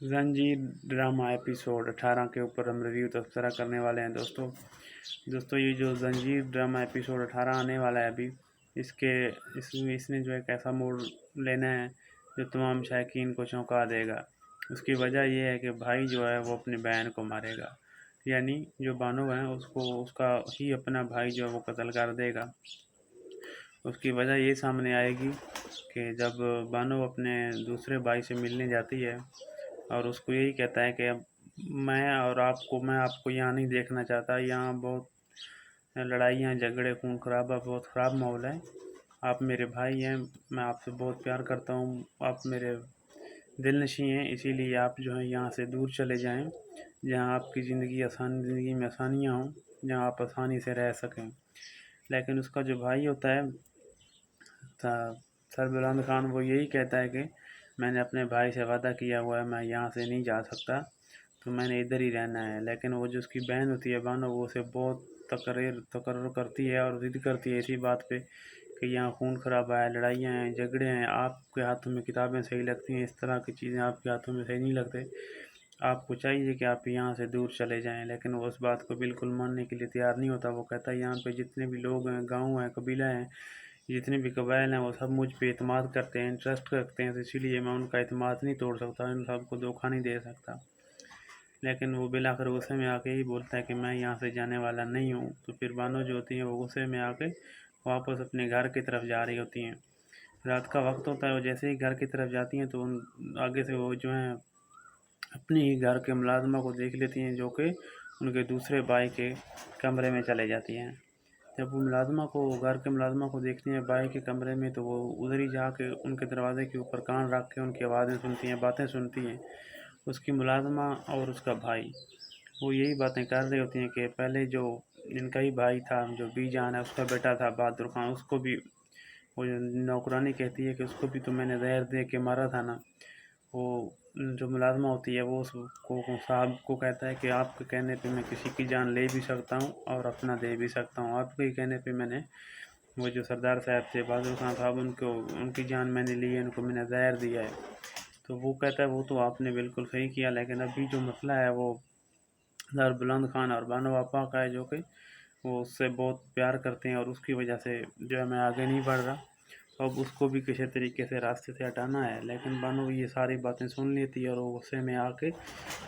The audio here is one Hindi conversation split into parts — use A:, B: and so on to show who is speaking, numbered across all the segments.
A: जंजीर ड्रामा एपिसोड 18 के ऊपर हम रिव्यू तबसरा करने वाले हैं दोस्तों ये जो जंजीर ड्रामा एपिसोड 18 आने वाला है अभी इसने जो एक ऐसा मोड़ लेना है जो तमाम शायकीन को चौंका देगा। उसकी वजह यह है कि भाई जो है वो अपनी बहन को मारेगा, यानी जो बानो है उसका ही अपना भाई जो है वो कत्ल कर देगा। उसकी वजह ये सामने आएगी कि जब बानो अपने दूसरे भाई से मिलने जाती है और उसको यही कहता है कि अब मैं आपको यहाँ नहीं देखना चाहता, यहाँ बहुत लड़ाइयाँ झगड़े खून खराबा बहुत ख़राब माहौल है। आप मेरे भाई हैं, मैं आपसे बहुत प्यार करता हूँ, आप मेरे दिल नशी हैं, इसीलिए आप जो है यहाँ से दूर चले जाएं जहाँ आपकी ज़िंदगी में आसानियाँ हों, जहाँ आप आसानी से रह सकें। लेकिन उसका जो भाई होता है सरबुलंद खान, वो यही कहता है कि मैंने अपने भाई से वादा किया हुआ है, मैं यहाँ से नहीं जा सकता, तो मैंने इधर ही रहना है। लेकिन वो जो उसकी बहन होती है बानो, वो उसे बहुत तकर्र करती है और ज़िद करती है इसी बात पे कि यहाँ खून खराबा है, लड़ाइयाँ हैं, झगड़े हैं, आपके हाथों में किताबें सही लगती हैं, इस तरह की चीज़ें आपके हाथों में सही नहीं लगते, आपको चाहिए कि आप यहाँ से दूर चले जाएं। लेकिन वो उस बात को बिल्कुल मानने के लिए तैयार नहीं होता। वो कहता है यहाँ पे जितने भी लोग हैं, गाँव हैं, कबीला हैं, जितने भी कबाइल हैं, वो सब मुझ पे एतमाद करते हैं, ट्रस्ट रखते हैं, तो इसीलिए मैं उनका एतमाद नहीं तोड़ सकता, इन सबको धोखा नहीं दे सकता। लेकिन वो बिलाकर गुस्से में आके ही बोलता है कि मैं यहाँ से जाने वाला नहीं हूँ। तो फिर बानो जो होती हैं वो गुस्से में आके वापस अपने घर की तरफ जा रही होती हैं। रात का वक्त होता है, वो जैसे ही घर की तरफ जाती हैं तो उन आगे से वो जो हैं अपने ही घर के मुलाजमा को देख लेती हैं, जो कि उनके दूसरे भाई के कमरे में चले जाती हैं। जब वो घर के मुलाजमा को देखती हैं भाई के कमरे में, तो वो उधर ही जाके उनके दरवाजे के ऊपर कान रख के उनकी आवाज़ें सुनती हैं, बातें सुनती हैं। उसकी मुलाजमा और उसका भाई वो यही बातें कर रही होती हैं कि पहले जो इनका ही भाई था, जो बीजान है, उसका बेटा था बहादुर खान, उसको भी वो जो नौकरानी कहती है कि उसको भी तो मैंने जहर दे के मारा था ना। वो जो मुलाजमा होती है वो उसको साहब को कहता है कि आपके कहने पे मैं किसी की जान ले भी सकता हूँ और अपना दे भी सकता हूँ। आपके कहने पे मैंने वो जो सरदार साहब थे बहादुर खान साहब, उनकी जान मैंने ली है, उनको मैंने जहर दिया है। तो वो कहता है वो तो आपने बिल्कुल सही किया, लेकिन अभी जो मसला है वो सर बुलंद खान और बानो आपा का है, जो कि वो उससे बहुत प्यार करते हैं और उसकी वजह से जो है मैं आगे नहीं बढ़ रहा। अब उसको भी किसी तरीके से रास्ते से हटाना है। लेकिन बानो ये सारी बातें सुन लेती है और वो गुस्से में आके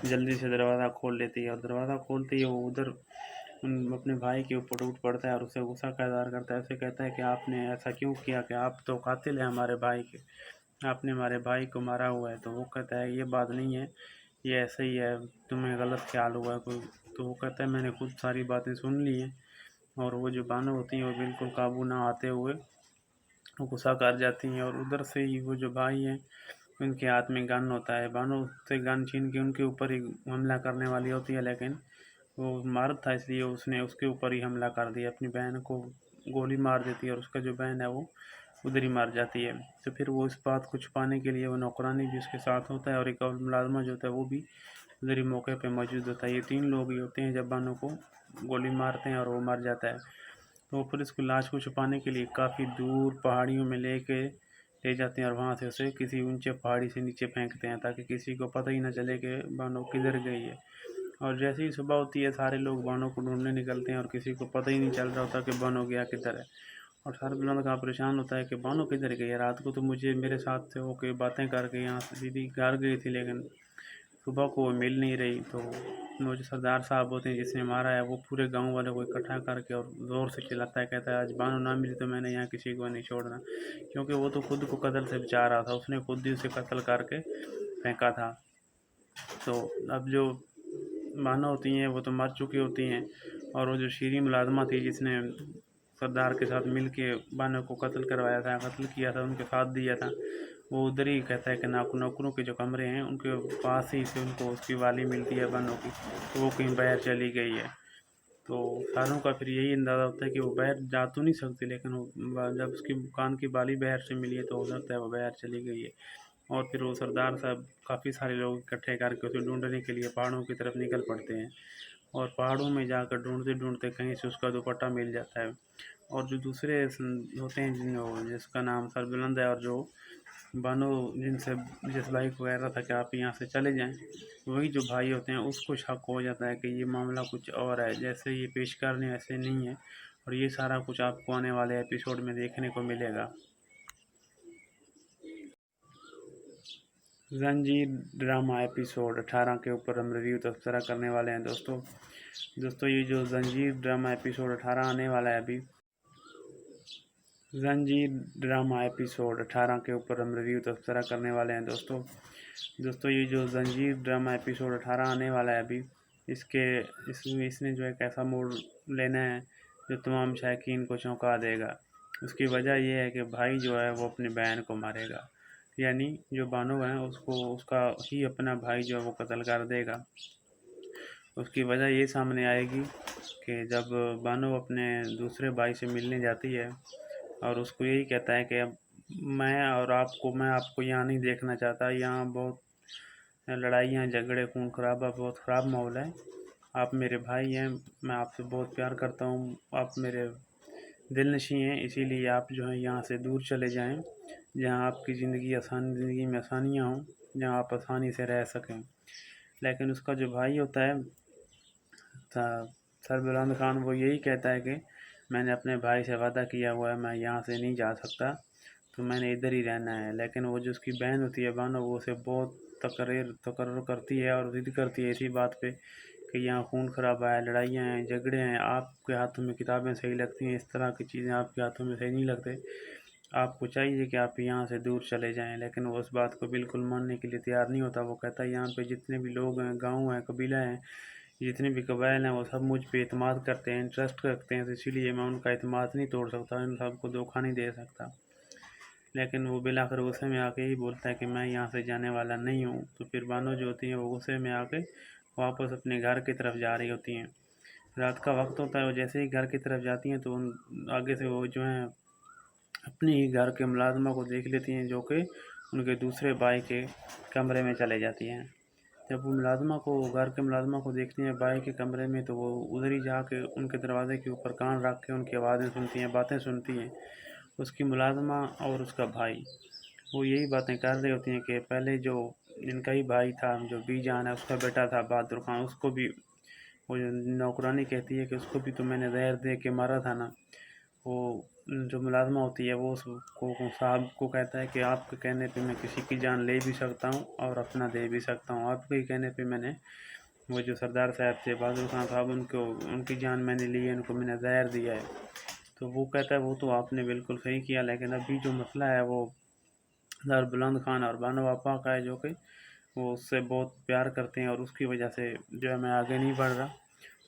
A: जल्दी से दरवाज़ा खोल लेती है और दरवाज़ा खोलते ही वो उधर अपने भाई के ऊपर टूट पड़ता है और उससे गुस्सा का इज़हार करता है। उसे कहता है कि आपने ऐसा क्यों किया, कि आप तो कातिल हैं हमारे भाई के, आपने हमारे भाई को मारा हुआ है। तो वो कहता है ये बात नहीं है, ये ऐसे ही है, तुम्हें गलत ख्याल हुआ है कोई। तो वो कहता है मैंने खुद सारी बातें सुन ली हैं। और वो जो बानो होती हैं वो बिल्कुल काबू ना आते हुए वो गुस्सा कर जाती हैं और उधर से ही वो जो भाई हैं उनके हाथ में गन होता है। बानो उससे गन छीन के उनके ऊपर ही हमला करने वाली होती है, लेकिन वो मर्द था इसलिए उसने उसके ऊपर ही हमला कर दिया, अपनी बहन को गोली मार देती है और उसका जो बहन है वो उधर ही मर जाती है। तो फिर वो इस बात को छुपाने के लिए वो नौकरानी भी उसके साथ होता है और एक और मुलाजमा जो होता है वो भी उधर ही मौके पे मौजूद होता है। ये तीन लोग ही होते हैं जब बानो को गोली मारते हैं और वो मर जाता है। तो वो फिर इसको लाश को छुपाने के लिए काफ़ी दूर पहाड़ियों में ले जाते हैं और वहाँ से उसे किसी ऊंचे पहाड़ी से नीचे फेंकते हैं, ताकि किसी को पता ही ना चले कि बानो किधर गई है। और जैसे ही सुबह होती है सारे लोग बानो को ढूंढने निकलते हैं और किसी को पता ही नहीं चल रहा होता कि बानो गया किधर है। और सरबुलंद खां परेशान होता है कि बानो किधर गई है, रात को तो मुझे मेरे साथ से होके बातें करके यहाँ से सीधी घर गई थी, लेकिन सुबह को वो मिल नहीं रही। तो वो जो सरदार साहब होते हैं जिसने मारा है, वो पूरे गांव वालों को इकट्ठा करके और ज़ोर से चिल्लाता है, कहता है आज बानो ना मिली तो मैंने यहाँ किसी को नहीं छोड़ना, क्योंकि वो तो खुद को कत्ल से बचा रहा था, उसने खुद ही उसे कत्ल करके फेंका था। तो अब जो बानो होती हैं वो तो मर चुकी होती हैं और वो जो शीरी मुलाजमा थी जिसने सरदार के साथ मिल के बानो को कत्ल किया था, उनके साथ दिया था, वो उधर ही कहता है कि नौकरों के जो कमरे हैं उनके पास ही से उनको उसकी वाली मिलती है बानो की, तो वो कहीं बाहर चली गई है। तो सारों का फिर यही अंदाज़ा होता है कि वो बाहर जा तो नहीं सकती, लेकिन वो जब उसकी कान की बाली बाहर से मिली है तो हो सकता है वो बाहर चली गई है। और फिर वो सरदार साहब काफ़ी सारे लोग इकट्ठे करके उसे ढूंढने के लिए पहाड़ों की तरफ निकल पड़ते हैं। और पहाड़ों में जाकर ढूंढते ढूंढते कहीं से उसका दुपट्टा मिल जाता है। और जो दूसरे होते हैं जिसका नाम सरबुलंद है, और जो बानो जिनसे जिस भाई को कह रहा था कि आप यहाँ से चले जाएं, वही जो भाई होते हैं उसको शक हो जाता है कि ये मामला कुछ और है, जैसे ये पेश करने ऐसे नहीं है। और ये सारा कुछ आपको आने वाले एपिसोड में देखने को मिलेगा। जंजीर ड्रामा एपिसोड 18 के ऊपर हम रिव्यू तबसरा करने वाले हैं दोस्तों ये जो जंजीर ड्रामा एपिसोड 18 आने वाला है अभी, जंजीर ड्रामा एपिसोड 18 के ऊपर हम रिव्यू तबसरा करने वाले हैं दोस्तों ये जो जंजीर ड्रामा एपिसोड 18 आने वाला है अभी, इसने जो एक ऐसा मोड़ लेना है जो तमाम शायकीन को चौंका देगा। उसकी वजह यह है कि भाई जो है वो अपनी बहन को मारेगा, यानी जो बानो है उसका ही अपना भाई जो है वो कत्ल कर देगा। उसकी वजह ये सामने आएगी कि जब बानो अपने दूसरे भाई से मिलने जाती है और उसको यही कहता है कि अब मैं आपको यहाँ नहीं देखना चाहता, यहाँ बहुत लड़ाइयाँ झगड़े खून खराबा बहुत ख़राब माहौल है। आप मेरे भाई हैं, मैं आपसे बहुत प्यार करता हूँ, आप मेरे दिलनशी हैं, इसीलिए आप जो है यहाँ से दूर चले जाएं, जहाँ आपकी ज़िंदगी में आसानियाँ हों, जहाँ आप आसानी से रह सकें। लेकिन उसका जो भाई होता है सरबुलंद खान, वो यही कहता है कि मैंने अपने भाई से वादा किया हुआ है, मैं यहाँ से नहीं जा सकता, तो मैंने इधर ही रहना है। लेकिन वो जो उसकी बहन होती है बानो, वो उसे बहुत तकर्र करती है और ज़िद करती है इसी बात पे कि यहाँ खून खराबा है, लड़ाइयाँ हैं, झगड़े हैं, आपके हाथों में किताबें सही लगती हैं, इस तरह की चीज़ें आपके हाथों में सही नहीं लगते, आपको चाहिए कि आप यहाँ से दूर चले जाएं। लेकिन वो उस बात को बिल्कुल मानने के लिए तैयार नहीं होता। वो कहता है यहाँ पे जितने भी लोग हैं, गाँव हैं, कबीला हैं, जितने भी कबाइल हैं, वो सब मुझ पे एतमाद करते हैं, इंटरेस्ट रखते हैं, तो इसीलिए मैं उनका एतमाद नहीं तोड़ सकता, इन सबको धोखा नहीं दे सकता। लेकिन वो बिलाकर गुस्से में आके ही बोलता है कि मैं यहाँ से जाने वाला नहीं हूँ। तो फिर बानो जो होती हैं वो गुस्से में आके वापस अपने घर की तरफ जा रही होती हैं। रात का वक्त होता है, वो जैसे ही घर की तरफ जाती हैं तो उन आगे से वो जो हैं अपने ही घर के मुलाजमा को देख लेती हैं, जो कि उनके दूसरे भाई के कमरे में चले जाती हैं। जब वो घर के मुलाजमा को देखती हैं भाई के कमरे में, तो वो उधर ही जाके उनके दरवाजे के ऊपर कान रख के उनकी आवाज़ें सुनती हैं, बातें सुनती हैं। उसकी मुलाजमा और उसका भाई वो यही बातें कर रही होती हैं कि पहले जो इनका ही भाई था, जो बीजान है, उसका बेटा था बहादुर खान, उसको भी वो जो नौकरानी कहती है कि उसको भी तो मैंने जहर दे के मारा था ना। वो जो मुलाजमा होती है वो उसको साहब को कहता है कि आपके कहने पे मैं किसी की जान ले भी सकता हूँ और अपना दे भी सकता हूँ, आपके कहने पे मैंने वो जो सरदार साहब थे बहादुर खान साहब, उनकी जान मैंने ली है, उनको मैंने जहर दिया है। तो वो कहता है वो तो आपने बिल्कुल सही किया, लेकिन अभी जो मसला है वो बुलंद खान और बानो आपा का है, जो कि वो उससे बहुत प्यार करते हैं और उसकी वजह से जो है मैं आगे नहीं बढ़ रहा।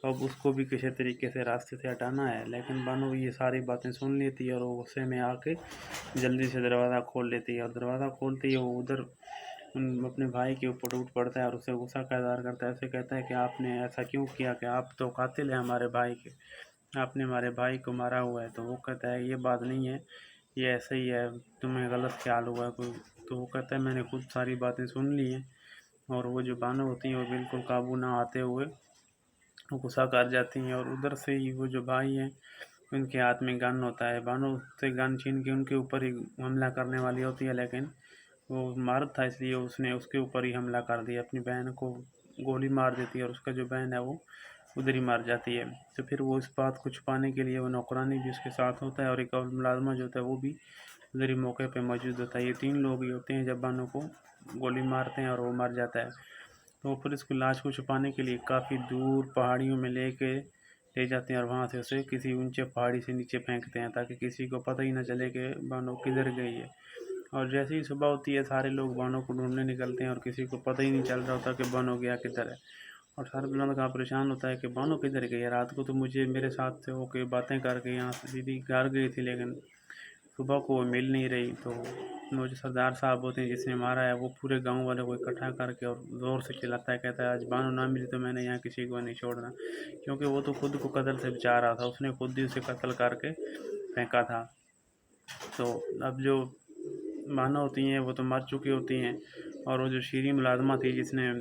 A: तो अब उसको भी किसी तरीके से रास्ते से हटाना है। लेकिन बानो ये सारी बातें सुन लेती है और वो गुस्से में आके जल्दी से दरवाज़ा खोल लेती है, और दरवाज़ा खोलते ही वो उधर अपने भाई के ऊपर टूट पड़ता है और उससे गुस्सा का इज़हार करता है। उसे कहता है कि आपने ऐसा क्यों किया, कि आप तो कातिल हैं हमारे भाई के, आपने हमारे भाई को मारा हुआ है। तो वो कहता है ये बात नहीं है, ये ऐसे ही है, तुम्हें गलत ख्याल हुआ है कोई। तो वो कहता है मैंने खुद सारी बातें सुन ली हैं। और वो जो बानो होती हैं वो बिल्कुल काबू ना आते हुए वो गुस्सा कर जाती हैं, और उधर से ही वो जो भाई हैं उनके हाथ में गन होता है। बानो उससे गन छीन के उनके ऊपर ही हमला करने वाली होती है, लेकिन वो मर्द था इसलिए उसने उसके ऊपर ही हमला कर दिया, अपनी बहन को गोली मार देती है और उसका जो बहन है वो उधर ही मार जाती है। तो फिर वो इस बात को छुपाने के लिए वो नौकरानी भी उसके साथ होता है और एक और मुलाजमा जो होता है वो भी उधर ही मौके पे मौजूद होता है। ये 3 लोग ही होते हैं जब बानो को गोली मारते हैं और वो मर जाता है। तो वो फिर इसको लाश को छुपाने के लिए काफ़ी दूर पहाड़ियों में ले जाते हैं और वहाँ से उसे किसी ऊंचे पहाड़ी से नीचे फेंकते हैं, ताकि किसी को पता ही ना चले कि बानो किधर गई है। और जैसे ही सुबह होती है सारे लोग बानो को ढूंढने निकलते हैं और किसी को पता ही नहीं चल रहा होता कि बानो गया किधर है। और सरबुलंद का परेशान होता है कि बानो किधर गई है, रात को तो मुझे मेरे साथ से होके बातें करके यहाँ से सीधी घर गई थी, लेकिन सुबह को वो मिल नहीं रही। तो वो जो सरदार साहब होते हैं जिसने मारा है, वो पूरे गांव वालों को इकट्ठा करके और ज़ोर से चिल्लाता है, कहता है आज बानो ना मिली तो मैंने यहाँ किसी को नहीं छोड़ना, क्योंकि वो तो खुद को कत्ल से बचा रहा था, उसने खुद ही उसे कत्ल करके फेंका था। तो अब जो बानो होती हैं वो तो मर चुकी होती हैं, और वो जो शीरी मुलाजमा थी जिसने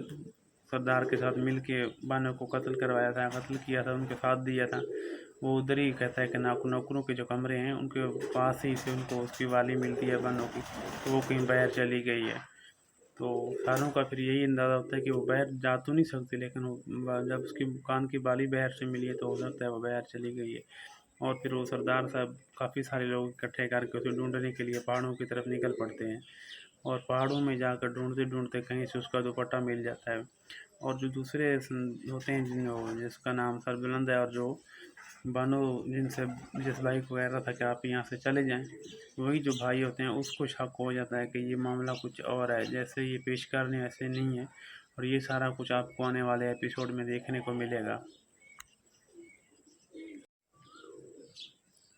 A: सरदार के साथ मिल के बानो को कत्ल करवाया था, कत्ल किया था, उनके साथ दिया था, वो उधर ही कहता है कि नौकरों के जो कमरे हैं उनके पास ही से उनको उसकी वाली मिलती है बानो की, तो वो कहीं बाहर चली गई है। तो सारों का फिर यही अंदाज़ा होता है कि वो बाहर जा तो नहीं सकती, लेकिन वो जब उसकी कान की बाली बाहर से मिली है तो हो सकता है वो बाहर चली गई है। और फिर वो सरदार साहब काफ़ी सारे लोग इकट्ठे करके उसे ढूंढने के लिए पहाड़ों की तरफ निकल पड़ते हैं, और पहाड़ों में जाकर ढूंढते ढूंढते कहीं से उसका दुपट्टा मिल जाता है। और जो दूसरे होते हैं जिसका नाम सरबुलंद है, और जो बानो जिनसे जिस भाई को कह रहा था कि आप यहाँ से चले जाएं, वही जो भाई होते हैं उसको शक हो जाता है कि ये मामला कुछ और है, जैसे ये पेश करने ऐसे नहीं है। और ये सारा कुछ आपको आने वाले एपिसोड में देखने को मिलेगा।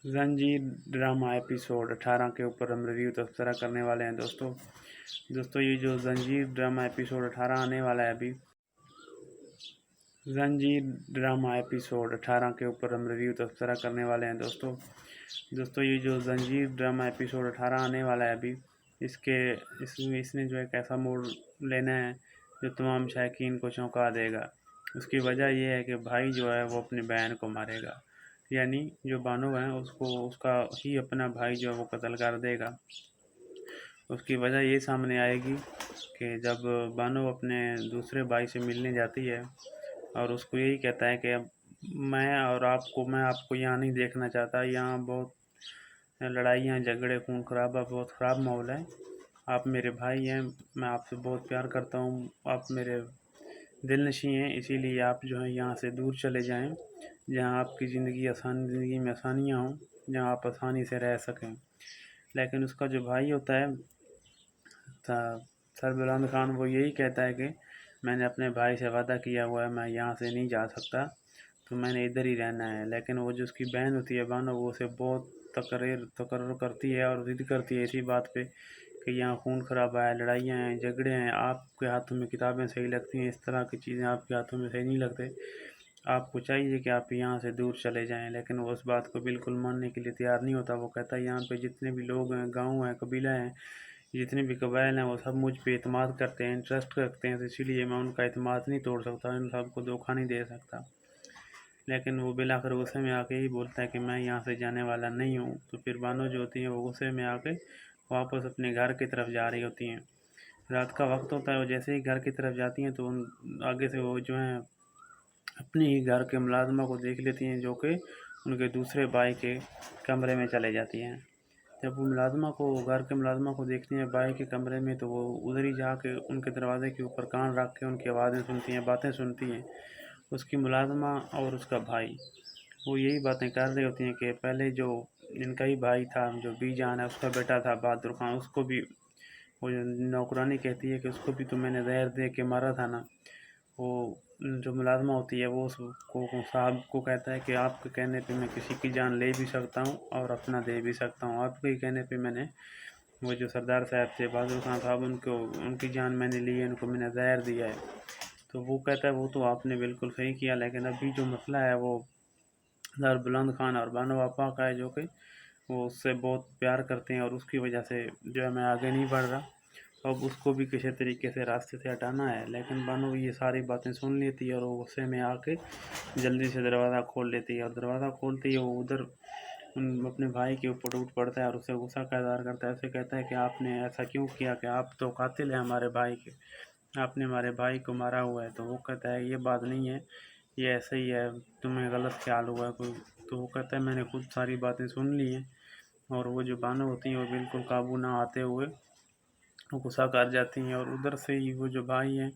A: जंजीर ड्रामा एपिसोड 18 के ऊपर हम रिव्यू तबसरा करने वाले हैं दोस्तों ये जो जंजीर ड्रामा एपिसोड 18 आने वाला है अभी, जंजीर ड्रामा एपिसोड 18 के ऊपर हम रिव्यू तबसरा करने वाले हैं दोस्तों ये जो जंजीर ड्रामा एपिसोड 18 आने वाला है अभी, इसने जो एक ऐसा मोड़ लेना है जो तमाम शायकीन को चौंका देगा। उसकी वजह यह है कि भाई जो है वो अपनी बहन को मारेगा, यानी जो बानो है उसका ही अपना भाई जो है वो कत्ल कर देगा। उसकी वजह ये सामने आएगी कि जब बानो अपने दूसरे भाई से मिलने जाती है और उसको यही कहता है कि अब मैं आपको यहाँ नहीं देखना चाहता, यहाँ बहुत लड़ाइयाँ झगड़े खून खराबा बहुत ख़राब माहौल है, आप मेरे भाई हैं, मैं आपसे बहुत प्यार करता हूँ, आप मेरे दिल नशी हैं, इसीलिए आप जो है यहाँ से दूर चले जाएं, जहाँ आपकी ज़िंदगी में आसानियाँ हों, जहाँ आप आसानी से रह सकें। लेकिन उसका जो भाई होता है सरबुलंद खान, वो यही कहता है कि मैंने अपने भाई से वादा किया हुआ है, मैं यहाँ से नहीं जा सकता, तो मैंने इधर ही रहना है। लेकिन वो जो उसकी बहन होती है बानो, वो उसे बहुत तकर्र करती है और ज़िद करती है इसी बात पे कि यहाँ खून खराबा है, लड़ाइयाँ हैं, झगड़े हैं, आपके हाथों में किताबें सही लगती हैं, इस तरह की चीज़ें आपके हाथों में सही नहीं लगते, आपको चाहिए कि आप यहाँ से दूर चले जाएं। लेकिन वो उस बात को बिल्कुल मानने के लिए तैयार नहीं होता। वो कहता है यहाँ पे जितने भी लोग हैं, गाँव हैं, कबीला हैं, जितने भी कबाइल हैं, वो सब मुझ पे एतमाद करते हैं, इंटरेस्ट रखते हैं, तो इसीलिए मैं उनका एतमाद नहीं तोड़ सकता, इन सबको धोखा नहीं दे सकता। लेकिन वो बिलाकर गुस्से में आके ही बोलता है कि मैं यहाँ से जाने वाला नहीं हूँ। तो फिर बानो जो होती हैं वो गुस्से में आके वापस अपने घर की तरफ जा रही होती हैं। रात का वक्त होता है, वो जैसे ही घर की तरफ जाती हैं तो उन आगे से वो जो हैं अपने ही घर के मुलाजमा को देख लेती हैं, जो कि उनके दूसरे भाई के कमरे में चले जाती हैं। जब वो घर के मुलाजमा को देखती हैं भाई के कमरे में, तो वो उधर ही जाके उनके दरवाजे के ऊपर कान रख के उनकी आवाज़ें सुनती हैं, बातें सुनती हैं। उसकी मुलाजमा और उसका भाई वो यही बातें कर रही होती हैं कि पहले जो इनका ही भाई था, जो बीजान है, उसका बेटा था बहादुर खान, उसको भी वो नौकरानी कहती है कि उसको भी तो मैंने जहर दे के मारा था ना। वो जो मुलाजमा होती है वो उसको साहब को कहता है कि आपके कहने पे मैं किसी की जान ले भी सकता हूँ और अपना दे भी सकता हूँ, आपके कहने पे मैंने वो जो सरदार साहब थे बहादुर खान साहब, उनकी जान मैंने ली है, उनको मैंने जहर दिया है। तो वो कहता है वो तो आपने बिल्कुल सही किया, लेकिन अभी जो मसला है वो सरबुलंद खान और बानो आपा का है, जो कि वो उससे बहुत प्यार करते हैं और उसकी वजह से जो है मैं आगे नहीं बढ़ रहा, अब उसको भी किसी तरीके से रास्ते से हटाना है। लेकिन बानो ये सारी बातें सुन लेती है और वो गुस्से में आके जल्दी से दरवाज़ा खोल लेती है, और दरवाज़ा खोलते ही वो उधर अपने भाई के ऊपर टूट पड़ता है और उससे गुस्सा का इज़हार करता है। उसे कहता है कि आपने ऐसा क्यों किया, कि आप तो कातिल हैं हमारे भाई के, आपने हमारे भाई को मारा हुआ है। तो वो कहता है ये बात नहीं है, ये ऐसे ही है, तुम्हें गलत ख्याल हुआ है कोई। तो वो कहता है मैंने खुद सारी बातें सुन ली हैं। और वो जो बानो होती हैं वो बिल्कुल काबू ना आते हुए वो गुस्सा कर जाती हैं, और उधर से ही वो जो भाई हैं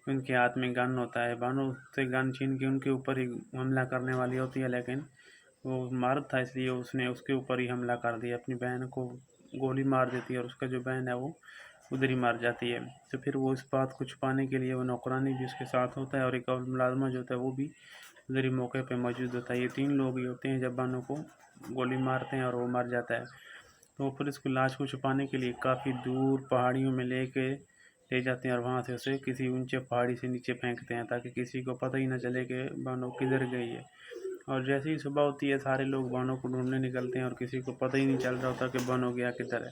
A: उनके हाथ में गन होता है। बानो उससे गन छीन के उनके ऊपर ही हमला करने वाली होती है, लेकिन वो मर्द था इसलिए उसने उसके ऊपर ही हमला कर दिया, अपनी बहन को गोली मार देती है और उसका जो बहन है वो उधर ही मार जाती है। तो फिर वो इस बात को छुपाने के लिए वो नौकरानी भी उसके साथ होता है और एक और मुलाजमा जो होता है वो भी उधर ही मौके पे मौजूद होता है। ये 3 लोग ही होते हैं जब बानो को गोली मारते हैं और वो मर जाता है। तो फिर इसको लाश को छुपाने के लिए काफ़ी दूर पहाड़ियों में ले जाते हैं और वहाँ से उसे किसी ऊंचे पहाड़ी से नीचे फेंकते हैं, ताकि किसी को पता ही ना चले कि बानो किधर गई है। और जैसे ही सुबह होती है सारे लोग बानो को ढूंढने निकलते हैं और किसी को पता ही नहीं चल रहा होता कि बानो गया किधर है।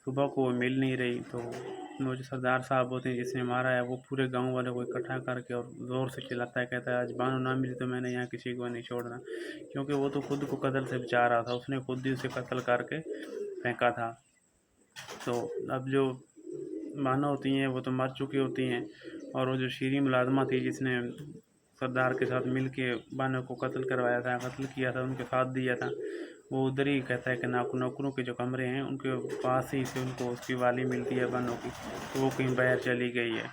A: सुबह को वो मिल नहीं रही। तो वो जो सरदार साहब होते हैं जिसने मारा है, वो पूरे गांव वालों को इकट्ठा करके और ज़ोर से चिल्लाता है, कहता है आज बानो ना मिली तो मैंने यहाँ किसी को नहीं छोड़ना। क्योंकि वो तो खुद को कत्ल से बचा रहा था, उसने खुद ही उसे कत्ल करके फेंका था। तो अब जो बानो होती हैं वो तो मर चुकी होती हैं, और वो जो शीरी मुलाजमा थी जिसने सरदार के साथ मिल के बानो को कत्ल करवाया था, कत्ल किया था, उनके साथ दिया था, वो उधर ही कहता है कि नौकरों के जो कमरे हैं उनके पास ही से उनको उसकी वाली मिलती है बानो की, तो वो कहीं बाहर चली गई है।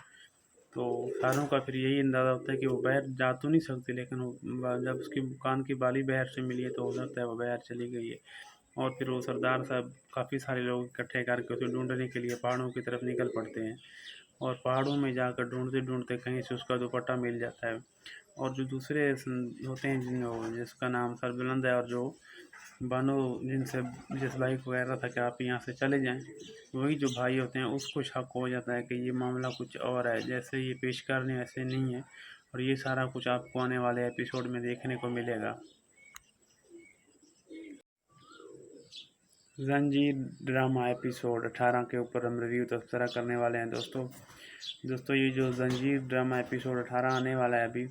A: तो सारों का फिर यही अंदाज़ा होता है कि वो बाहर जा तो नहीं सकती, लेकिन वो जब उसकी कान की बाली बाहर से मिली है तो हो सकता है वो बाहर चली गई है। और फिर वो सरदार साहब काफ़ी सारे लोग इकट्ठे करके उसे ढूंढने के लिए पहाड़ों की तरफ निकल पड़ते हैं, और पहाड़ों में जाकर ढूंढते ढूंढते कहीं से उसका दुपट्टा मिल जाता है। और जो दूसरे होते हैं जिसका नाम सरबुलंद है, और जो बानो जिनसे जिस भाई को कह रहा था कि आप यहाँ से चले जाएं, वही जो भाई होते हैं उसको शक हो जाता है कि ये मामला कुछ और है, जैसे ये पेश करने ऐसे नहीं है। और ये सारा कुछ आपको आने वाले एपिसोड में देखने को मिलेगा। जंजीर ड्रामा एपिसोड 18 के ऊपर हम रिव्यू तबसरा करने वाले हैं दोस्तों ये जो जंजीर ड्रामा एपिसोड 18 आने वाला है अभी,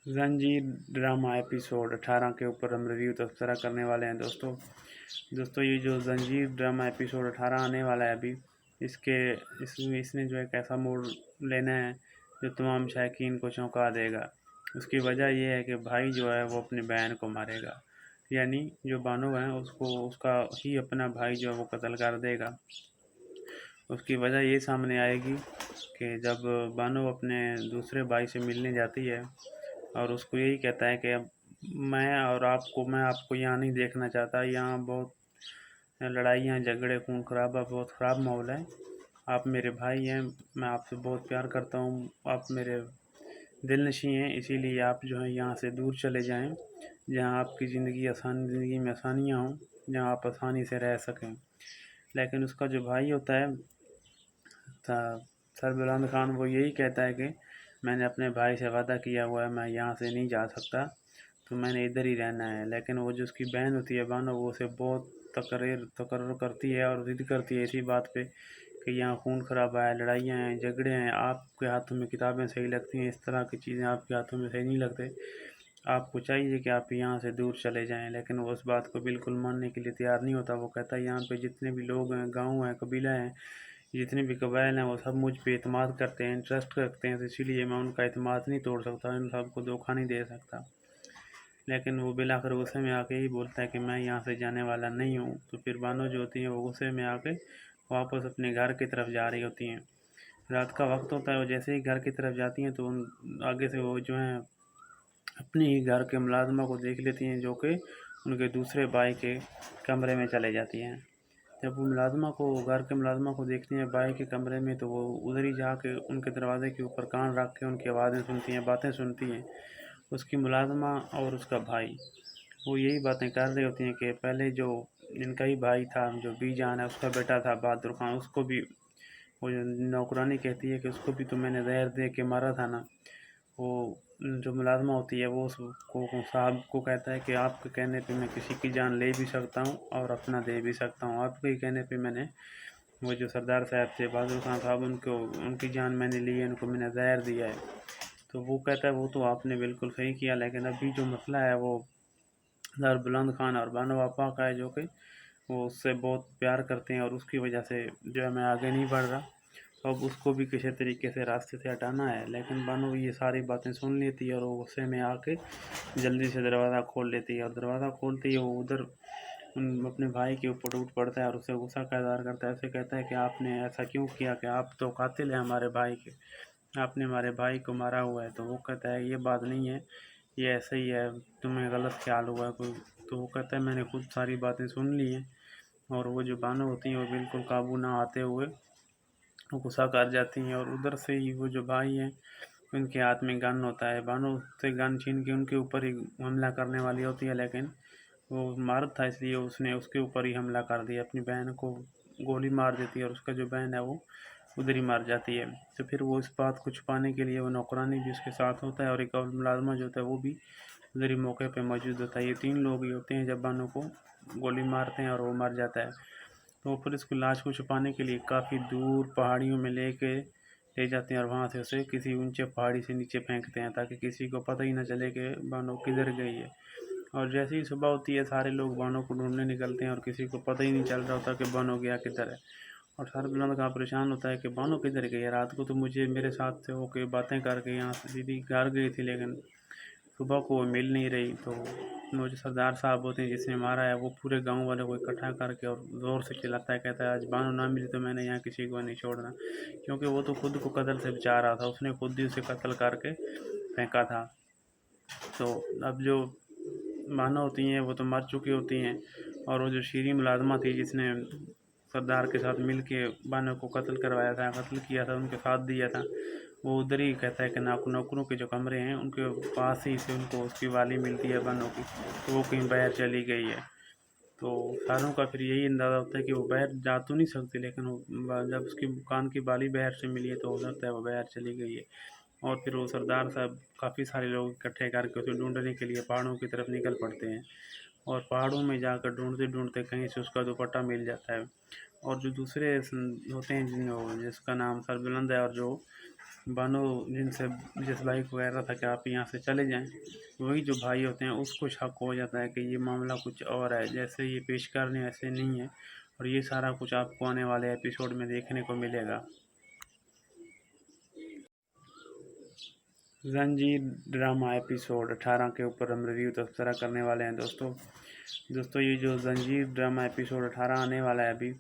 A: जंजीर ड्रामा एपिसोड 18 के ऊपर हम रिव्यू तबसरा करने वाले हैं दोस्तों ये जो जंजीर ड्रामा एपिसोड 18 आने वाला है अभी, इसने जो एक ऐसा मोड़ लेना है जो तमाम शायकीन को चौंका देगा। उसकी वजह यह है कि भाई जो है वो अपनी बहन को मारेगा, यानी जो बानो है उसका ही अपना भाई जो है वो कत्ल कर देगा। उसकी वजह ये सामने आएगी कि जब बानो अपने दूसरे भाई से मिलने जाती है और उसको यही कहता है कि अब मैं आपको यहाँ नहीं देखना चाहता, यहाँ बहुत लड़ाइयाँ झगड़े खून खराबा बहुत ख़राब माहौल है, आप मेरे भाई हैं, मैं आपसे बहुत प्यार करता हूँ, आप मेरे दिलनशी हैं, इसीलिए आप जो है यहाँ से दूर चले जाएं, जहाँ आपकी ज़िंदगी में आसानियाँ हों, जहाँ आप आसानी से रह सकें। लेकिन उसका जो भाई होता है सरबुलंद खान, वो यही कहता है कि मैंने अपने भाई से वादा किया हुआ है, मैं यहाँ से नहीं जा सकता, तो मैंने इधर ही रहना है। लेकिन वो जो उसकी बहन होती है बानो, वो उसे बहुत तकर्र करती है और ज़िद करती है इसी बात पे कि यहाँ खून खराबा है, लड़ाइयाँ हैं, झगड़े हैं, आपके हाथों में किताबें सही लगती हैं, इस तरह की चीज़ें आपके हाथों में सही नहीं लगते, आपको चाहिए कि आप यहाँ से दूर चले जाएं। लेकिन वो उस बात को बिल्कुल मानने के लिए तैयार नहीं होता। वो कहता है यहाँ पे जितने भी लोग हैं, गाँव हैं, कबीला हैं, जितने भी कबाइल हैं, वो सब मुझ पे एतमाद करते हैं, ट्रस्ट रखते हैं, तो इसीलिए मैं उनका एतमाद नहीं तोड़ सकता, इन सबको धोखा नहीं दे सकता। लेकिन वो बिलाखिर गुस्से में आके ही बोलता है कि मैं यहाँ से जाने वाला नहीं हूँ। तो फिर बानो जो होती हैं वो गुस्से में आके वापस अपने घर की तरफ जा रही होती हैं। रात का वक्त होता है, वो जैसे ही घर की तरफ जाती हैं तो उन आगे से वो जो हैं अपने ही घर के मुलाजमा को देख लेती हैं, जो कि उनके दूसरे भाई के कमरे में चले जाती हैं। जब वो घर के मुलाजमा को देखती हैं भाई के कमरे में, तो वो उधर ही जाके उनके दरवाज़े के ऊपर कान रख के उनकी आवाज़ें सुनती हैं, बातें सुनती हैं। उसकी मुलाजमा और उसका भाई वो यही बातें कर रही होती हैं कि पहले जो इनका ही भाई था, जो बीजान है, उसका बेटा था बहादुर खान, उसको भी वो जो नौकरानी कहती है कि उसको भी तो मैंने जहर दे के मारा था ना। वो जो मुलाजमा होती है वो उसको साहब को कहता है कि आपके कहने पे मैं किसी की जान ले भी सकता हूँ और अपना दे भी सकता हूँ, आपके ही कहने पे मैंने वो जो सरदार साहब थे बहादुर खान साहब, उनकी जान मैंने ली है, उनको मैंने जहर दिया है। तो वो कहता है वो तो आपने बिल्कुल सही किया, लेकिन अभी जो मसला है वो सरबुलंद खान और बानो आपा का है, जो कि वो उससे बहुत प्यार करते हैं और उसकी वजह से जो है मैं आगे नहीं बढ़ रहा। तो अब उसको भी किसी तरीके से रास्ते से हटाना है। लेकिन बानो ये सारी बातें सुन लेती है और वो गुस्से में आके जल्दी से दरवाज़ा खोल लेती है, और दरवाज़ा खोलते ही वो उधर अपने भाई के ऊपर टूट पड़ता है और उसे गुस्सा का इज़हार करता है। उसे कहता है कि आपने ऐसा क्यों किया, कि आप तो कातिल हैं हमारे भाई के, आपने हमारे भाई को मारा हुआ है। तो वो कहता है ये बात नहीं है, ये ऐसे ही है, तुम्हें गलत ख्याल हुआ है कोई। तो वो कहता है मैंने खुद सारी बातें सुन ली हैं। और वो जो बानो होती हैं वो बिल्कुल काबू ना आते हुए वो गुस्सा कर जाती हैं, और उधर से ही वो जो भाई हैं उनके हाथ में गन होता है। बानो से गन छीन के उनके ऊपर ही हमला करने वाली होती है, लेकिन वो मर्द था इसलिए उसने उसके ऊपर ही हमला कर दिया, अपनी बहन को गोली मार देती है और उसका जो बहन है वो उधर ही मर जाती है। तो फिर वो इस बात को छुपाने के लिए वो नौकरानी भी उसके साथ होता है और एक और मुलाजमा जो होता है वो भी उधर ही मौके पे मौजूद होता है। ये 3 लोग ही होते हैं जब बानो को गोली मारते हैं और वो मर जाता है। तो वो पुलिस को लाश को छुपाने के लिए काफ़ी दूर पहाड़ियों में ले जाते हैं और वहाँ से उसे किसी ऊंचे पहाड़ी से नीचे फेंकते हैं ताकि किसी को पता ही ना चले कि बानो किधर गई है। और जैसे ही सुबह होती है सारे लोग बानो को ढूंढने निकलते हैं और किसी को पता ही नहीं चल रहा होता कि बानो गया किधर है। और सरबलंद का परेशान होता है कि बानो किधर गई है, रात को तो मुझे मेरे साथ से होके बातें करके यहाँ से सीधी घर गई थी, लेकिन सुबह को वो मिल नहीं रही। तो वो जो सरदार साहब होते हैं जिसने मारा है वो पूरे गांव वालों को इकट्ठा करके और ज़ोर से चिल्लाता है, कहता है आज बानो ना मिली तो मैंने यहाँ किसी को नहीं छोड़ना, क्योंकि वो तो खुद को कत्ल से बचा रहा था, उसने खुद ही उसे कत्ल करके फेंका था। तो अब जो बानो होती हैं वो तो मर चुकी होती हैं और वो जो शीरी मुलाजमा थी जिसने सरदार के साथ मिल के बानो को कत्ल करवाया था, कत्ल किया था, उनके साथ दिया था, वो उधर ही कहता है कि नौकरों के जो कमरे हैं उनके पास ही से उनको उसकी वाली मिलती है बानो की, तो वो कहीं बाहर चली गई है। तो सारों का फिर यही अंदाज़ा होता है कि वो बाहर जा तो नहीं सकती, लेकिन वो जब उसकी कान की बाली बाहर से मिली है तो हो सकता है वो बाहर चली गई है। और फिर वो सरदार साहब काफ़ी सारे लोग इकट्ठे करके उसे ढूंढने के लिए पहाड़ों की तरफ निकल पड़ते हैं और पहाड़ों में जाकर ढूंढते ढूंढते कहीं से उसका दुपट्टा मिल जाता है। और जो दूसरे होते हैं जिसका नाम सरबुलंद है और जो बानो जिनसे जिस भाई को कह रहा था कि आप यहाँ से चले जाएं, वही जो भाई होते हैं उसको शक हो जाता है कि ये मामला कुछ और है, जैसे ये पेश करने ऐसे नहीं है। और ये सारा कुछ आपको आने वाले एपिसोड में देखने को मिलेगा। जंजीर ड्रामा एपिसोड 18 के ऊपर हम रिव्यू तबसरा करने वाले हैं दोस्तों ये जो जंजीर ड्रामा एपिसोड 18 आने वाला है अभी,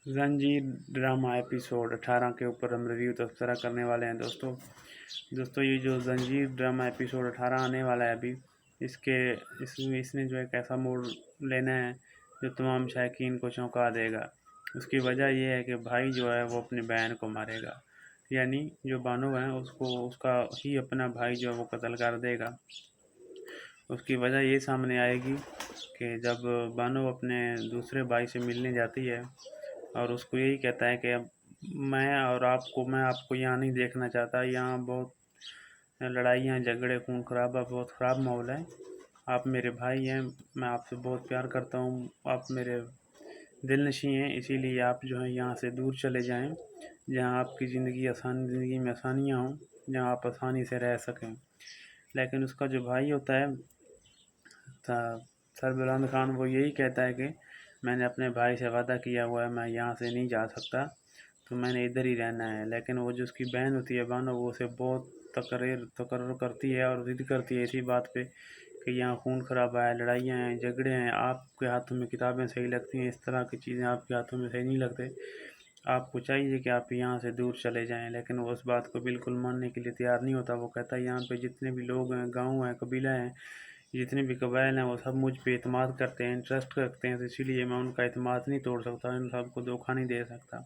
A: जंजीर ड्रामा एपिसोड 18 के ऊपर हम रिव्यू तबसरा करने वाले हैं दोस्तों ये जो जंजीर ड्रामा एपिसोड 18 आने वाला है अभी, इसने जो एक ऐसा मोड़ लेना है जो तमाम शायकीन को चौंका देगा। उसकी वजह यह है कि भाई जो है वो अपनी बहन को मारेगा, यानी जो बानो है उसको उसका ही अपना भाई जो है वो कत्ल कर देगा। उसकी वजह ये सामने आएगी कि जब बानो अपने दूसरे भाई से मिलने जाती है और उसको यही कहता है कि अब मैं आपको यहाँ नहीं देखना चाहता, यहाँ बहुत लड़ाइयाँ झगड़े खून खराबा बहुत ख़राब माहौल है, आप मेरे भाई हैं, मैं आपसे बहुत प्यार करता हूँ, आप मेरे दिलनशी हैं, इसीलिए आप जो है यहाँ से दूर चले जाएं जहाँ आपकी ज़िंदगी में आसानियाँ हों, जहाँ आप आसानी से रह सकें। लेकिन उसका जो भाई होता है सरबुलंद खान, वो यही कहता है कि मैंने अपने भाई से वादा किया हुआ है, मैं यहाँ से नहीं जा सकता, तो मैंने इधर ही रहना है। लेकिन वो जो उसकी बहन होती है बानो, वो उसे बहुत तकर्र करती है और ज़िद करती है इसी बात पे कि यहाँ खून खराबा है, लड़ाइयाँ हैं, झगड़े हैं, आपके हाथों में किताबें सही लगती हैं, इस तरह की चीज़ें आपके हाथों में सही नहीं लगते, आपको चाहिए कि आप यहाँ से दूर चले जाएं। लेकिन वो उस बात को बिल्कुल मानने के लिए तैयार नहीं होता। वो कहता है यहाँ पे जितने भी लोग हैं, गाँव हैं, कबीला हैं, जितने भी कबाइल हैं, वो सब मुझ पे एतमाद करते हैं, ट्रस्ट रखते हैं, तो इसीलिए मैं उनका एतमाद नहीं तोड़ सकता, इन सबको धोखा नहीं दे सकता।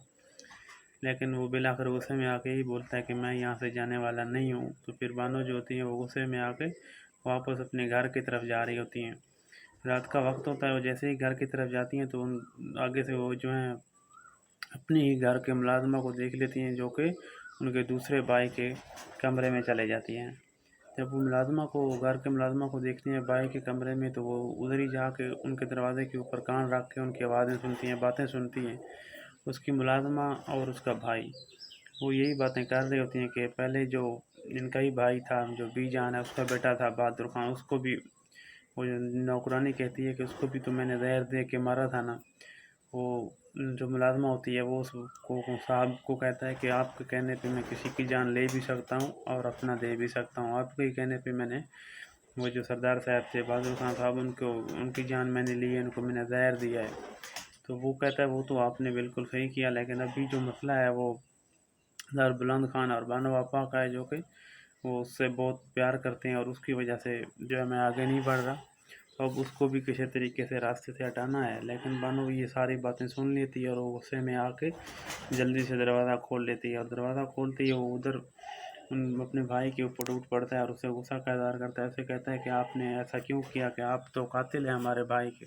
A: लेकिन वो बिलाकर गुस्से में आके ही बोलता है कि मैं यहाँ से जाने वाला नहीं हूँ। तो फिर बानो जो होती हैं वो गुस्से में आके वापस अपने घर की तरफ जा रही होती हैं। रात का वक्त होता है, वो जैसे ही घर की तरफ जाती हैं तो उन आगे से वो जो हैं अपने ही घर के मुलाजमा को देख लेती हैं जो कि उनके दूसरे भाई के कमरे में चले जाती हैं। जब वो घर के मुलाजमा को देखती हैं भाई के कमरे में, तो वो उधर ही जाके उनके दरवाजे के ऊपर कान रख के उनकी आवाज़ें सुनती हैं, बातें सुनती हैं। उसकी मुलाजमा और उसका भाई वो यही बातें कर रही होती हैं कि पहले जो इनका ही भाई था, जो बीजान है, उसका बेटा था बहादुर खान, उसको भी वो जो नौकरानी कहती है कि उसको भी तो मैंने जहर दे के मारा था ना। वो जो मुलाजमा होती है वो उसको साहब को कहता है कि आपके कहने पे मैं किसी की जान ले भी सकता हूँ और अपना दे भी सकता हूँ, आपके ही कहने पे मैंने वो जो सरदार साहब थे बहादुर खान साहब, उनकी जान मैंने ली है, उनको मैंने जहर दिया है। तो वो कहता है वो तो आपने बिल्कुल सही किया, लेकिन अभी जो मसला है वो बुलंद खान और बानो आपा का है, जो कि वो उससे बहुत प्यार करते हैं और उसकी वजह से जो है मैं आगे नहीं बढ़ रहा। तो अब उसको भी किसी तरीके से रास्ते से हटाना है। लेकिन बानो ये सारी बातें सुन लेती है और वो गुस्से में आके जल्दी से दरवाज़ा खोल लेती है और दरवाज़ा खोलते ही वो उधर अपने भाई के ऊपर टूट पड़ता है और उसे गुस्सा का इज़हार करता है। उसे कहता है कि आपने ऐसा क्यों किया, कि आप तो कातिल हैं हमारे भाई के,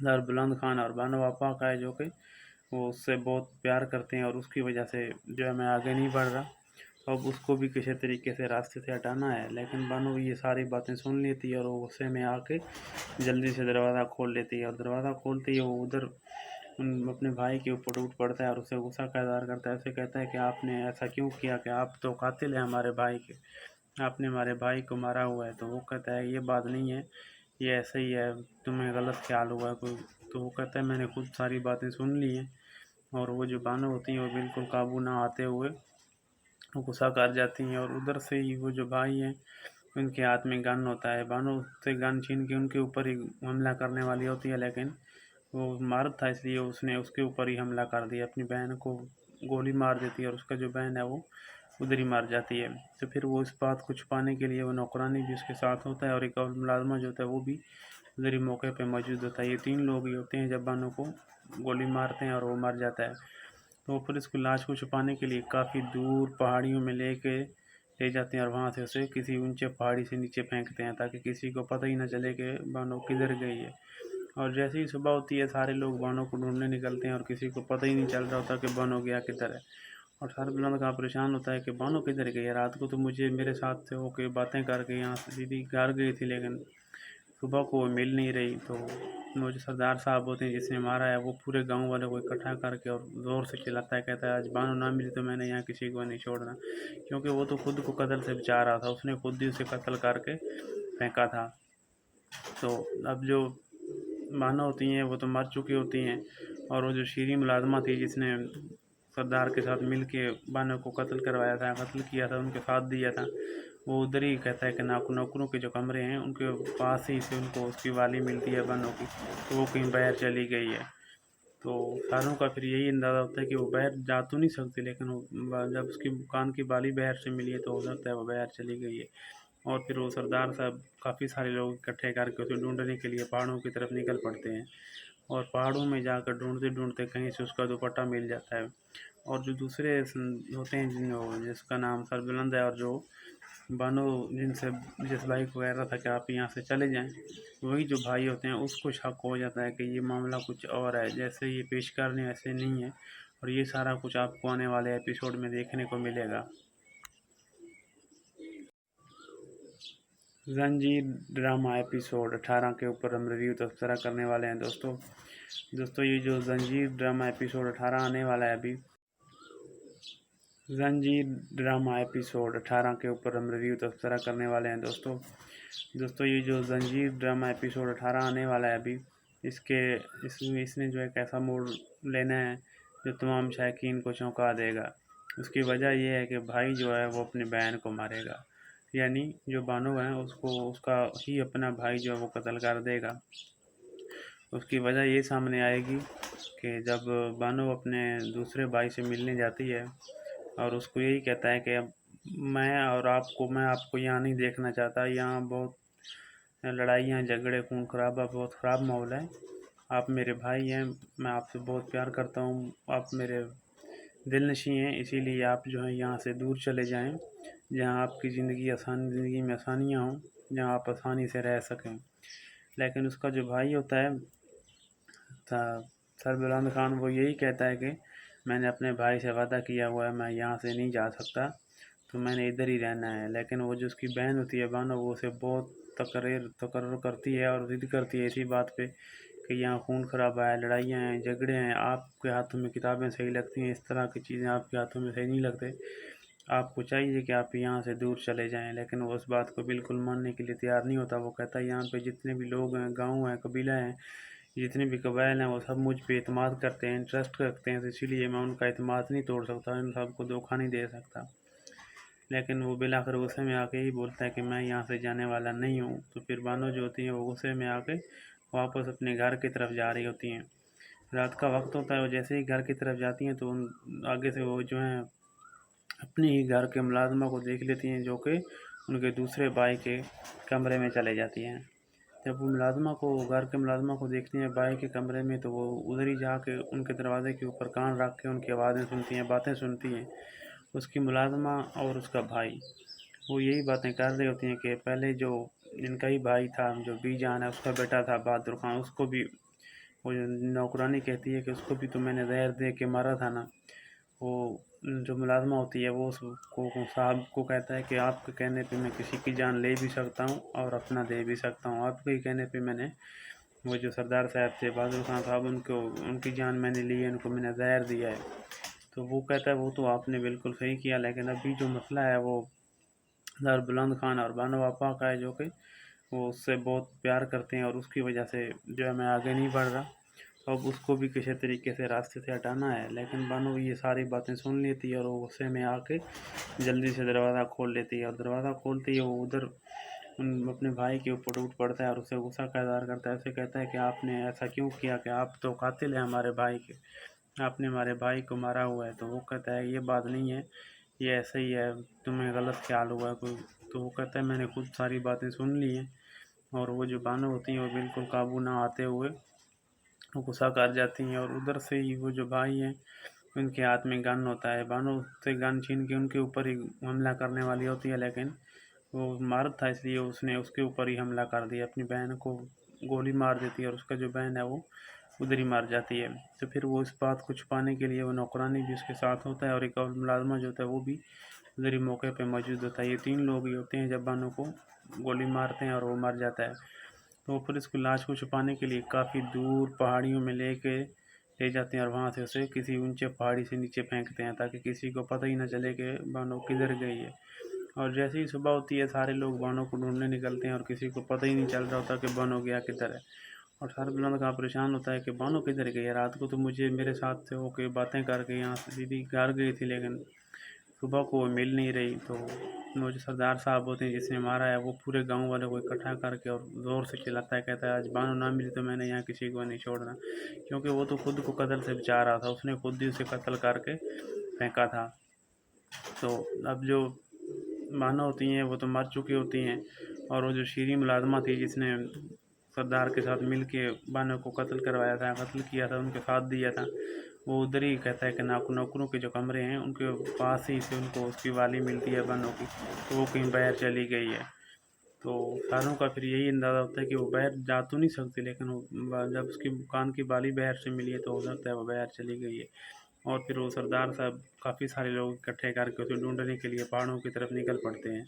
A: सर बुलंद खान और बानो आपा का है, जो कि वो उससे बहुत प्यार करते हैं और उसकी वजह से जो है मैं आगे नहीं बढ़ रहा। अब उसको भी किसी तरीके से रास्ते से हटाना है, लेकिन बानो ये सारी बातें सुन लेती है और वो गुस्से में आके जल्दी से दरवाज़ा खोल लेती है, और दरवाज़ा खोलते ही वो उधर अपने भाई के ऊपर टूट पड़ता है और उसे गुस्सा का इज़हार करता है। उसे कहता है कि आपने ऐसा क्यों किया, कि आप तो कातिल हैं हमारे भाई के, आपने हमारे भाई को मारा हुआ है। तो वो कहता है ये बात नहीं है, ये ऐसे ही है, तुम्हें गलत ख्याल हुआ है कोई। तो वो कहता है मैंने खुद सारी बातें सुन ली हैं। और वो जो बानो होती हैं वो बिल्कुल काबू ना आते हुए वो गुस्सा कर जाती हैं, और उधर से ही वो जो भाई हैं उनके हाथ में गन होता है। बानो उससे गन छीन के उनके ऊपर ही हमला करने वाली होती है, लेकिन वो मर्द था इसलिए उसने उसके ऊपर ही हमला कर दिया, अपनी बहन को गोली मार देती है और उसका जो बहन है वो उधर ही मर जाती है। तो फिर वो इस बात को छुपाने के लिए वो नौकरानी भी उसके साथ होता है और एक और मुलाजमा जो होता है वो भी उधर ही मौके पे मौजूद होता है। ये 3 लोग ही होते हैं जब बानो को गोली मारते हैं और वो मर जाता है। तो वो पुलिस को लाश को छुपाने के लिए काफ़ी दूर पहाड़ियों में ले जाते हैं और वहाँ से उसे किसी ऊंचे पहाड़ी से नीचे फेंकते हैं, ताकि किसी को पता ही ना चले कि बानो किधर गई है। और जैसे ही सुबह होती है सारे लोग बानो को ढूंढने निकलते हैं और किसी को पता ही नहीं चल रहा होता कि बानो गया किधर है। और सरबलंद का परेशान होता है कि बानो किधर गई है, रात को तो मुझे मेरे साथ से होके बातें करके यहाँ से सीधी घर गई थी, लेकिन सुबह को वो मिल नहीं रही। तो वो जो सरदार साहब होते हैं जिसने मारा है वो पूरे गांव वालों को इकट्ठा करके और ज़ोर से चिल्लाता है, कहता है आज बानो ना मिली तो मैंने यहाँ किसी को नहीं छोड़ना, क्योंकि वो तो खुद को कत्ल से बचा रहा था, उसने खुद ही उसे कत्ल करके फेंका था। तो अब जो बानो होती हैं वो तो मर चुकी होती हैं, और वो जो शीरी मुलाजमा थी जिसने सरदार के साथ मिल के बानो को कत्ल करवाया था, कत्ल किया था, उनके साथ दिया था, वो उधर ही कहता है कि नौकरों के जो कमरे हैं उनके पास ही से उनको उसकी वाली मिलती है बानो की, तो वो कहीं बाहर चली गई है। तो सारों का फिर यही अंदाज़ा होता है कि वो बाहर जा तो नहीं सकती, लेकिन वो जब उसकी कान की बाली बाहर से मिली है तो हो सकता है वो बाहर चली गई है। और फिर वो सरदार साहब काफ़ी सारे लोग इकट्ठे करके उसे ढूंढने के लिए पहाड़ों की तरफ निकल पड़ते हैं, और पहाड़ों में जाकर ढूंढते ढूंढते कहीं से उसका दुपट्टा मिल जाता है। और जो दूसरे होते हैं जिसका नाम सरबुलंद है, और जो बानो जिनसे जिस भाई को कह रहा था कि आप यहाँ से चले जाएं, वही जो भाई होते हैं उसको शक हो जाता है कि ये मामला कुछ और है, जैसे ये पेश करने ऐसे नहीं है। और ये सारा कुछ आपको आने वाले एपिसोड में देखने को मिलेगा। जंजीर ड्रामा एपिसोड 18 के ऊपर हम रिव्यू तबसरा करने वाले हैं दोस्तों ये जो जंजीर ड्रामा एपिसोड 18 आने वाला है अभी, जंजीर ड्रामा एपिसोड 18 के ऊपर हम रिव्यू तबसरा करने वाले हैं दोस्तों ये जो जंजीर ड्रामा एपिसोड 18 आने वाला है अभी, इसने जो एक ऐसा मोड़ लेना है जो तमाम शायकीन को चौंका देगा। उसकी वजह यह है कि भाई जो है वो अपनी बहन को मारेगा, यानी जो बानो है उसको उसका ही अपना भाई जो है वो कत्ल कर देगा। उसकी वजह ये सामने आएगी कि जब बानो अपने दूसरे भाई से मिलने जाती है और उसको यही कहता है कि अब मैं आपको यहाँ नहीं देखना चाहता, यहाँ बहुत लड़ाइयाँ झगड़े खून खराबा बहुत ख़राब माहौल है, आप मेरे भाई हैं, मैं आपसे बहुत प्यार करता हूँ, आप मेरे दिलनशी हैं, इसीलिए आप जो है यहाँ से दूर चले जाएं, जहाँ आपकी ज़िंदगी में आसानियाँ हों, जहाँ आप आसानी से रह सकें। लेकिन उसका जो भाई होता है सरबुलंद खान, वो यही कहता है कि मैंने अपने भाई से वादा किया हुआ है, मैं यहाँ से नहीं जा सकता, तो मैंने इधर ही रहना है। लेकिन वो जो उसकी बहन होती है बानो, वो उसे बहुत तकर्र करती है और ज़िद करती है इसी बात पे कि यहाँ खून खराबा है, लड़ाइयाँ हैं, झगड़े हैं, आपके हाथों में किताबें सही लगती हैं, इस तरह की चीज़ें आपके हाथों में सही नहीं लगते, आपको चाहिए कि आप यहाँ से दूर चले जाएं। लेकिन वो उस बात को बिल्कुल मानने के लिए तैयार नहीं होता। वो कहता है यहाँ पे जितने भी लोग हैं, गाँव हैं, कबीला हैं, जितने भी कबाइल हैं, वो सब मुझ पे एतमाद करते हैं, ट्रस्ट रखते हैं, तो इसीलिए मैं उनका एतमाद नहीं तोड़ सकता, इन सबको धोखा नहीं दे सकता। लेकिन वो बिलाकर गुस्से में आके ही बोलता है कि मैं यहाँ से जाने वाला नहीं हूँ। तो फिर बानो जो होती हैं वो गुस्से में आके वापस अपने घर की तरफ जा रही होती हैं। रात का वक्त होता है, वो जैसे ही घर की तरफ जाती हैं तो उन आगे से वो जो हैं अपने ही घर के मुलाजमा को देख लेती हैं, जो कि उनके दूसरे भाई के कमरे में चले जाती हैं। जब वो घर के मुलाजमा को देखती हैं भाई के कमरे में, तो वो उधर ही जाके उनके दरवाजे के ऊपर कान रख के उनकी आवाज़ें सुनती हैं, बातें सुनती हैं। उसकी मुलाजमा और उसका भाई वो यही बातें कर रही होती हैं कि पहले जो इनका ही भाई था, जो बीजान है, उसका बेटा था बहादुर खान, उसको भी वो जो नौकरानी कहती है कि उसको भी तो मैंने जहर दे के मारा था ना। वो जो मुलाज़िमा होती है वो उसको साहब को कहता है कि आपके कहने पे मैं किसी की जान ले भी सकता हूँ और अपना दे भी सकता हूँ, आपके ही कहने पे मैंने वो जो सरदार साहब थे बहादुर खान साहब उनकी जान मैंने ली है, उनको मैंने जहर दिया है। तो वो कहता है वो तो आपने बिल्कुल सही किया, लेकिन अभी जो मसला है वो सर बुलंद खान और बानो आपा का है, जो कि वो उससे बहुत प्यार करते हैं और उसकी वजह से जो है मैं आगे नहीं बढ़ रहा। तो अब उसको भी किसी तरीके से रास्ते से हटाना है, लेकिन बानो ये सारी बातें सुन लेती है और वो गुस्से में आके जल्दी से दरवाज़ा खोल लेती है और दरवाज़ा खोलते ही वो उधर अपने भाई के ऊपर टूट पड़ता है और उसे गुस्सा का इज़हार करता है। उसे कहता है कि आपने ऐसा क्यों किया, कि आप तो कातिल हैं हमारे भाई के, आपने हमारे भाई को मारा हुआ है। तो वो कहता है ये बात नहीं है, ये ऐसे ही है, तुम्हें गलत ख्याल हुआ है कोई। तो वो कहता है मैंने खुद सारी बातें सुन ली हैं। और वो जो बानो होती हैं वो बिल्कुल काबू ना आते हुए वो गुस्सा कर जाती हैं और उधर से ही वो जो भाई हैं उनके हाथ में गन होता है। बानो उससे गन छीन के उनके ऊपर ही हमला करने वाली होती है, लेकिन वो मर्द था इसलिए उसने उसके ऊपर ही हमला कर दिया, अपनी बहन को गोली मार देती है और उसका जो बहन है वो उधर ही मर जाती है। तो फिर वो इस बात को छुपाने के लिए वो नौकरानी भी उसके साथ होता है और एक और मुलाजमा जो होता है वो भी उधर ही मौके पे मौजूद होता है। ये 3 लोग ही होते हैं जब बानो को गोली मारते हैं और वो मर जाता है। तो फिर इसको लाश को छुपाने के लिए काफ़ी दूर पहाड़ियों में ले जाते हैं और वहाँ से उसे किसी ऊंचे पहाड़ी से नीचे फेंकते हैं ताकि किसी को पता ही ना चले कि बानो किधर गई है। और जैसे ही सुबह होती है सारे लोग बानो को ढूंढने निकलते हैं और किसी को पता ही नहीं चल रहा होता कि बानो गया किधर है। और सरबलंद का परेशान होता है कि बानो किधर गई है, रात को तो मुझे मेरे साथ से होके बातें करके यहाँ से सीधी घर गई थी, लेकिन सुबह को वो मिल नहीं रही। तो वो जो सरदार साहब होते हैं जिसने मारा है वो पूरे गांव वालों को इकट्ठा करके और ज़ोर से चिल्लाता है, कहता है आज बानो ना मिली तो मैंने यहाँ किसी को नहीं छोड़ना, क्योंकि वो तो खुद को कत्ल से बचा रहा था, उसने खुद ही उसे कत्ल करके फेंका था। तो अब जो बानो होती हैं वो तो मर चुकी होती हैं और वो जो शीरी मुलाजमा थी जिसने सरदार के साथ मिल के बानो को कत्ल करवाया था, कत्ल किया था, उनके साथ दिया था, वो उधर ही कहता है कि नौकरों के जो कमरे हैं उनके पास ही से उनको उसकी वाली मिलती है बानो की, तो वो कहीं बाहर चली गई है। तो सारों का फिर यही अंदाज़ा होता है कि वो बाहर जा तो नहीं सकती, लेकिन वो जब उसकी कान की बाली बाहर से मिली है तो हो सकता है वो बाहर चली गई है। और फिर वो सरदार साहब काफ़ी सारे लोग इकट्ठे करके उसे ढूंढने के लिए पहाड़ों की तरफ निकल पड़ते हैं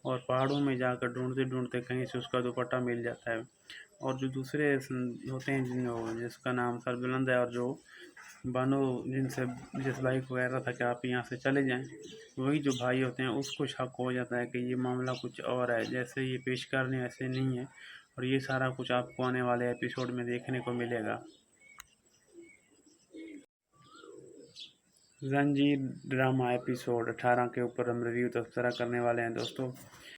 A: और पहाड़ों में जाकर ढूंढते ढूंढते कहीं से उसका दुपट्टा मिल जाता है। और जो दूसरे होते हैं जिसका नाम सरबुलंद है और जो बानो जिनसे जिस भाई को कह रहा था कि आप यहाँ से चले जाएं, वही जो भाई होते हैं उसको शक हो जाता है कि ये मामला कुछ और है, जैसे ये पेश करने ऐसे नहीं है। और ये सारा कुछ आपको आने वाले एपिसोड में देखने को मिलेगा। जंजीर ड्रामा एपिसोड 18 के ऊपर हम रिव्यू तबसरा करने वाले हैं दोस्तों।